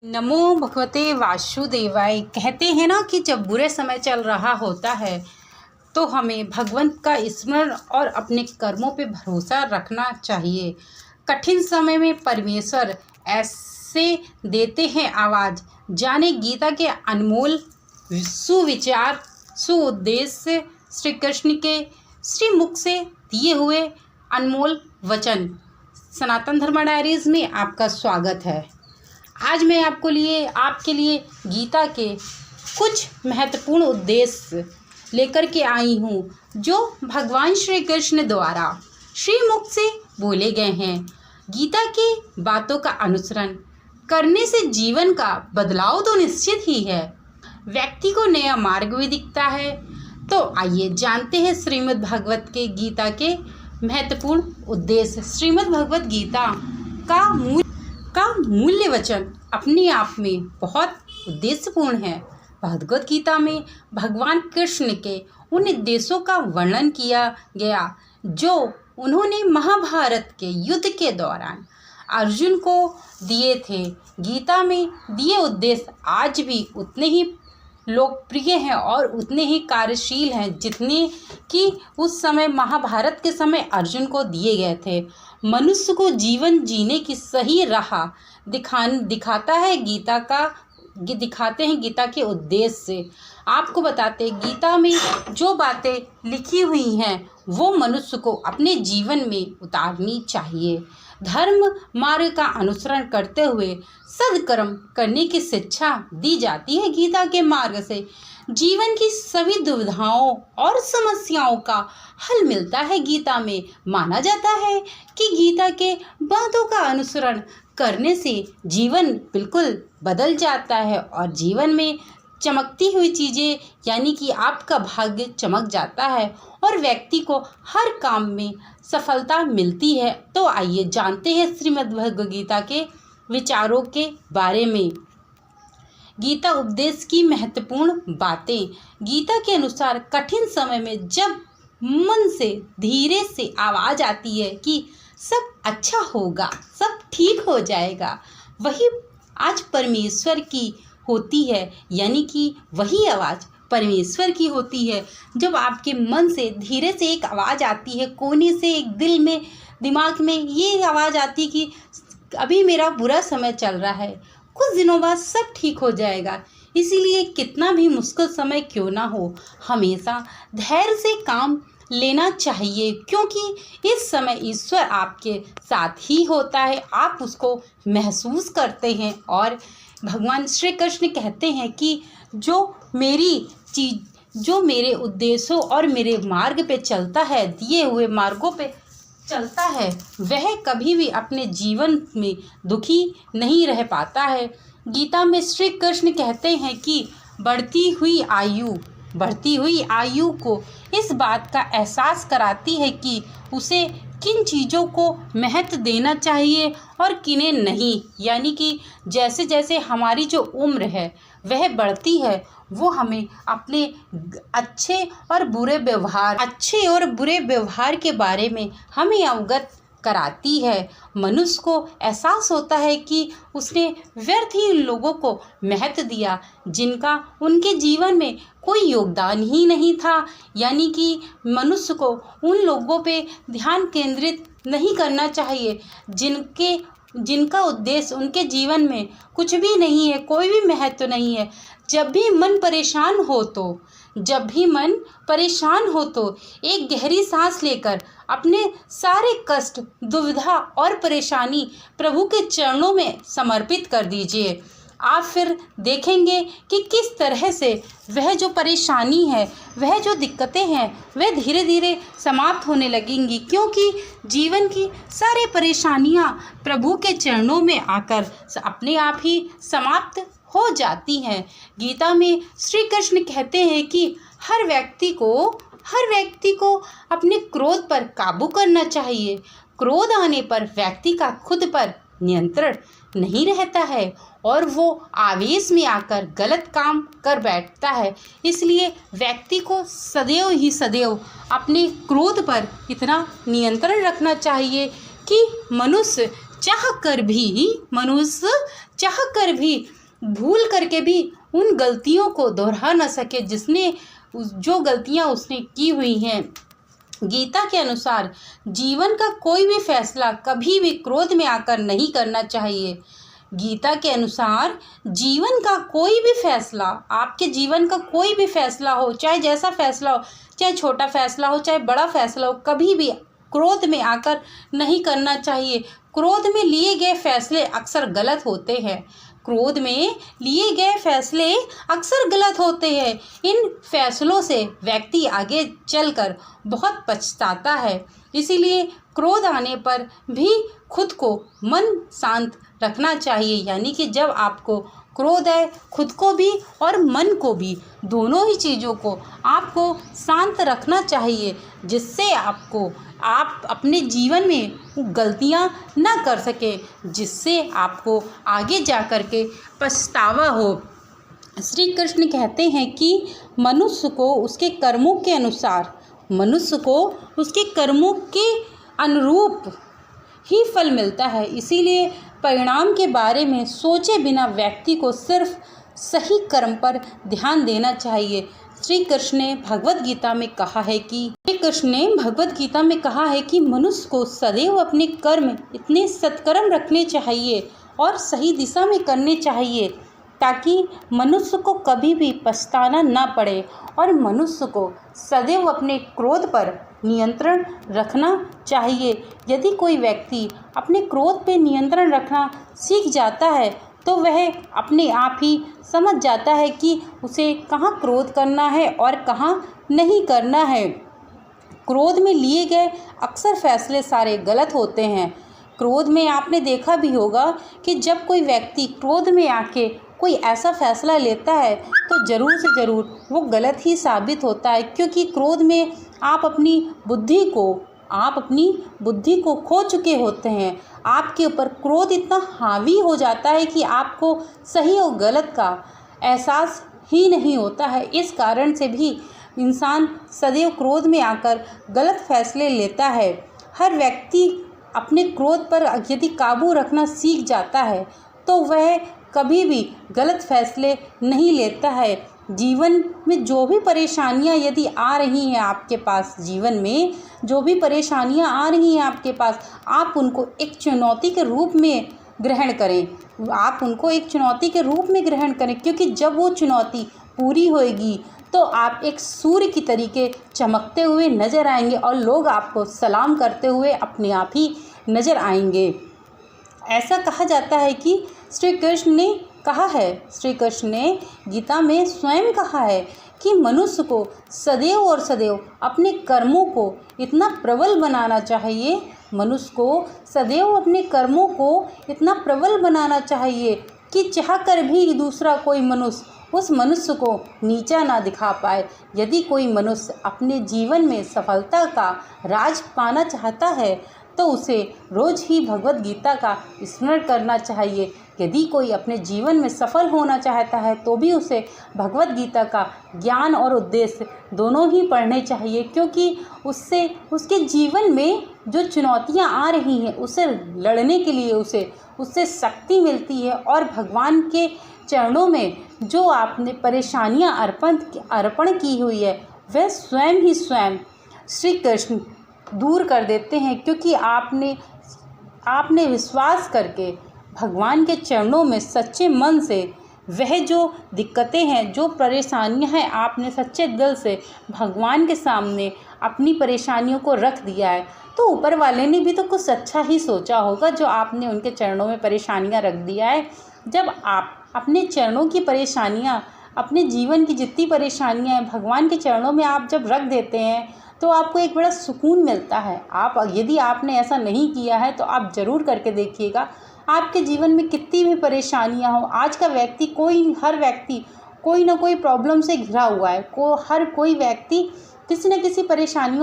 नमो भगवते वासुदेवाय। कहते हैं ना कि जब बुरे समय चल रहा होता है तो हमें भगवंत का स्मरण और अपने कर्मों पे भरोसा रखना चाहिए। कठिन समय में परमेश्वर ऐसे देते हैं आवाज़, जाने गीता के अनमोल सुविचार सुउद्देश्य श्री कृष्ण के श्रीमुख से दिए हुए अनमोल वचन। सनातन धर्म डायरीज में आपका स्वागत है। आज मैं आपके लिए गीता के कुछ महत्वपूर्ण उद्देश्य लेकर के आई हूँ, जो भगवान श्री कृष्ण द्वारा श्रीमुख से बोले गए हैं। गीता की बातों का अनुसरण करने से जीवन का बदलाव तो निश्चित ही है, व्यक्ति को नया मार्ग भी दिखता है। तो आइए जानते हैं श्रीमद् भगवत के गीता के महत्वपूर्ण उद्देश्य। श्रीमद् भगवत गीता का मूल्य वचन अपने आप में बहुत उद्देश्यपूर्ण है। भगवत गीता में भगवान कृष्ण के उन उद्देश्यों का वर्णन किया गया जो उन्होंने महाभारत के युद्ध के दौरान अर्जुन को दिए थे। गीता में दिए उद्देश्य आज भी उतने ही लोकप्रिय हैं और उतने ही कार्यशील हैं जितने कि उस समय महाभारत के समय अर्जुन को दिए गए थे। मनुष्य को जीवन जीने की सही राह दिखाते हैं गीता के उद्देश्य से। आपको बताते गीता में जो बातें लिखी हुई हैं वो मनुष्य को अपने जीवन में उतारनी चाहिए। धर्म मार्ग का अनुसरण करते हुए सद्कर्म करने की शिक्षा दी जाती है। गीता के मार्ग से जीवन की सभी दुविधाओं और समस्याओं का हल मिलता है। गीता में माना जाता है कि गीता के बातों का अनुसरण करने से जीवन बिल्कुल बदल जाता है और जीवन में चमकती हुई चीज़ें यानी कि आपका भाग्य चमक जाता है और व्यक्ति को हर काम में सफलता मिलती है। तो आइए जानते हैं श्रीमद् भगवद गीता के विचारों के बारे में। गीता उपदेश की महत्वपूर्ण बातें। गीता के अनुसार कठिन समय में जब मन से धीरे से आवाज़ आती है कि सब अच्छा होगा, सब ठीक हो जाएगा, वही आज परमेश्वर की होती है, यानी कि वही आवाज़ परमेश्वर की होती है। जब आपके मन से धीरे से एक आवाज़ आती है, कोने से एक दिल में दिमाग में ये आवाज़ आती है कि अभी मेरा बुरा समय चल रहा है, कुछ दिनों बाद सब ठीक हो जाएगा। इसीलिए कितना भी मुश्किल समय क्यों ना हो, हमेशा धैर्य से काम लेना चाहिए, क्योंकि इस समय ईश्वर आपके साथ ही होता है, आप उसको महसूस करते हैं। और भगवान श्री कृष्ण कहते हैं कि जो मेरे उद्देश्यों और मेरे मार्ग पे चलता है, दिए हुए मार्गों पे चलता है, वह कभी भी अपने जीवन में दुखी नहीं रह पाता है। गीता में श्री कृष्ण कहते हैं कि बढ़ती हुई आयु को इस बात का एहसास कराती है कि उसे किन चीज़ों को महत्व देना चाहिए और किन्हें नहीं। यानी कि जैसे जैसे हमारी जो उम्र है वह बढ़ती है, वो हमें अपने अच्छे और बुरे व्यवहार के बारे में हमें अवगत कराती है। मनुष्य को एहसास होता है कि उसने व्यर्थ ही उन लोगों को महत्व दिया जिनका उनके जीवन में कोई योगदान ही नहीं था। यानी कि मनुष्य को उन लोगों पे ध्यान केंद्रित नहीं करना चाहिए जिनका उद्देश्य उनके जीवन में कुछ भी नहीं है, कोई भी महत्व नहीं है। जब भी मन परेशान हो तो एक गहरी सांस लेकर अपने सारे कष्ट, दुविधा और परेशानी प्रभु के चरणों में समर्पित कर दीजिए। आप फिर देखेंगे कि किस तरह से वह जो परेशानी है, वह जो दिक्कतें हैं, वह धीरे धीरे समाप्त होने लगेंगी, क्योंकि जीवन की सारी परेशानियां प्रभु के चरणों में आकर अपने आप ही समाप्त हो जाती हैं। गीता में श्री कृष्ण कहते हैं कि हर व्यक्ति को अपने क्रोध पर काबू करना चाहिए। क्रोध आने पर व्यक्ति का खुद पर नियंत्रण नहीं रहता है और वो आवेश में आकर गलत काम कर बैठता है। इसलिए व्यक्ति को सदैव अपने क्रोध पर इतना नियंत्रण रखना चाहिए कि मनुष्य चाह कर भी भूल करके भी उन गलतियों को दोहरा न सके जो गलतियां उसने की हुई हैं। गीता के अनुसार जीवन का कोई भी फैसला कभी भी क्रोध में आकर नहीं करना चाहिए। गीता के अनुसार जीवन का कोई भी फैसला, आपके जीवन का कोई भी फैसला हो, चाहे जैसा फैसला हो, चाहे छोटा फैसला हो, चाहे बड़ा फैसला हो, कभी भी क्रोध में आकर नहीं करना चाहिए। क्रोध में लिए गए फैसले अक्सर गलत होते हैं। क्रोध में लिए गए फैसले अक्सर गलत होते हैं। इन फैसलों से व्यक्ति आगे चलकर बहुत पछताता है। इसीलिए क्रोध आने पर भी खुद को मन शांत रखना चाहिए। यानी कि जब आपको क्रोध आए, खुद को भी और मन को भी, दोनों ही चीज़ों को आपको शांत रखना चाहिए, जिससे आप अपने जीवन में गलतियां ना कर सके, जिससे आपको आगे जा कर के पछतावा हो। श्री कृष्ण कहते हैं कि मनुष्य को उसके कर्मों के अनुरूप ही फल मिलता है। इसीलिए परिणाम के बारे में सोचे बिना व्यक्ति को सिर्फ सही कर्म पर ध्यान देना चाहिए। श्री कृष्ण ने भगवत गीता में कहा है कि मनुष्य को सदैव अपने कर्म इतने सत्कर्म रखने चाहिए और सही दिशा में करने चाहिए, ताकि मनुष्य को कभी भी पछताना ना पड़े। और मनुष्य को सदैव अपने क्रोध पर नियंत्रण रखना चाहिए। यदि कोई व्यक्ति अपने क्रोध पर नियंत्रण रखना सीख जाता है तो वह अपने आप ही समझ जाता है कि उसे कहाँ क्रोध करना है और कहाँ नहीं करना है। क्रोध में लिए गए अक्सर फैसले सारे गलत होते हैं। क्रोध में आपने देखा भी होगा कि जब कोई व्यक्ति क्रोध में आके कोई ऐसा फैसला लेता है तो ज़रूर से ज़रूर वो गलत ही साबित होता है, क्योंकि क्रोध में आप अपनी बुद्धि को खो चुके होते हैं। आपके ऊपर क्रोध इतना हावी हो जाता है कि आपको सही और गलत का एहसास ही नहीं होता है। इस कारण से भी इंसान सदैव क्रोध में आकर गलत फैसले लेता है। हर व्यक्ति अपने क्रोध पर यदि काबू रखना सीख जाता है तो वह कभी भी गलत फैसले नहीं लेता है। जीवन में जो भी परेशानियां यदि आ रही हैं आपके पास, आप उनको एक चुनौती के रूप में ग्रहण करें। क्योंकि जब वो चुनौती पूरी होएगी तो आप एक सूर्य की तरीके चमकते हुए नज़र आएंगे और लोग आपको सलाम करते हुए अपने आप ही नज़र आएंगे। ऐसा कहा जाता है कि श्री कृष्ण ने गीता में स्वयं कहा है कि मनुष्य को सदैव और सदैव अपने कर्मों को इतना प्रबल बनाना चाहिए कि चाहकर भी दूसरा कोई मनुष्य उस मनुष्य को नीचा ना दिखा पाए। यदि कोई मनुष्य अपने जीवन में सफलता का राज पाना चाहता है तो उसे रोज़ ही भगवत गीता का स्मरण करना चाहिए। यदि कोई अपने जीवन में सफल होना चाहता है तो भी उसे भगवत गीता का ज्ञान और उद्देश्य दोनों ही पढ़ने चाहिए, क्योंकि उससे उसके जीवन में जो चुनौतियां आ रही हैं उसे लड़ने के लिए उससे शक्ति मिलती है। और भगवान के चरणों में जो आपने परेशानियां अर्पण की हुई है वह स्वयं श्री कृष्ण दूर कर देते हैं, क्योंकि आपने विश्वास करके भगवान के चरणों में सच्चे मन से वह जो दिक्कतें हैं, जो परेशानियां हैं, आपने सच्चे दिल से भगवान के सामने अपनी परेशानियों को रख दिया है, तो ऊपर वाले ने भी तो कुछ अच्छा ही सोचा होगा जो आपने उनके चरणों में परेशानियां रख दिया है। जब आप अपने चरणों की परेशानियां, अपने जीवन की जितनी परेशानियां हैं भगवान के चरणों में आप जब रख देते हैं तो आपको एक बड़ा सुकून मिलता है। यदि आपने ऐसा नहीं किया है तो आप ज़रूर करके देखिएगा। आपके जीवन में कितनी भी परेशानियां हो, आज का व्यक्ति हर व्यक्ति कोई ना कोई प्रॉब्लम से घिरा हुआ है। हर कोई व्यक्ति किसी न किसी परेशानियों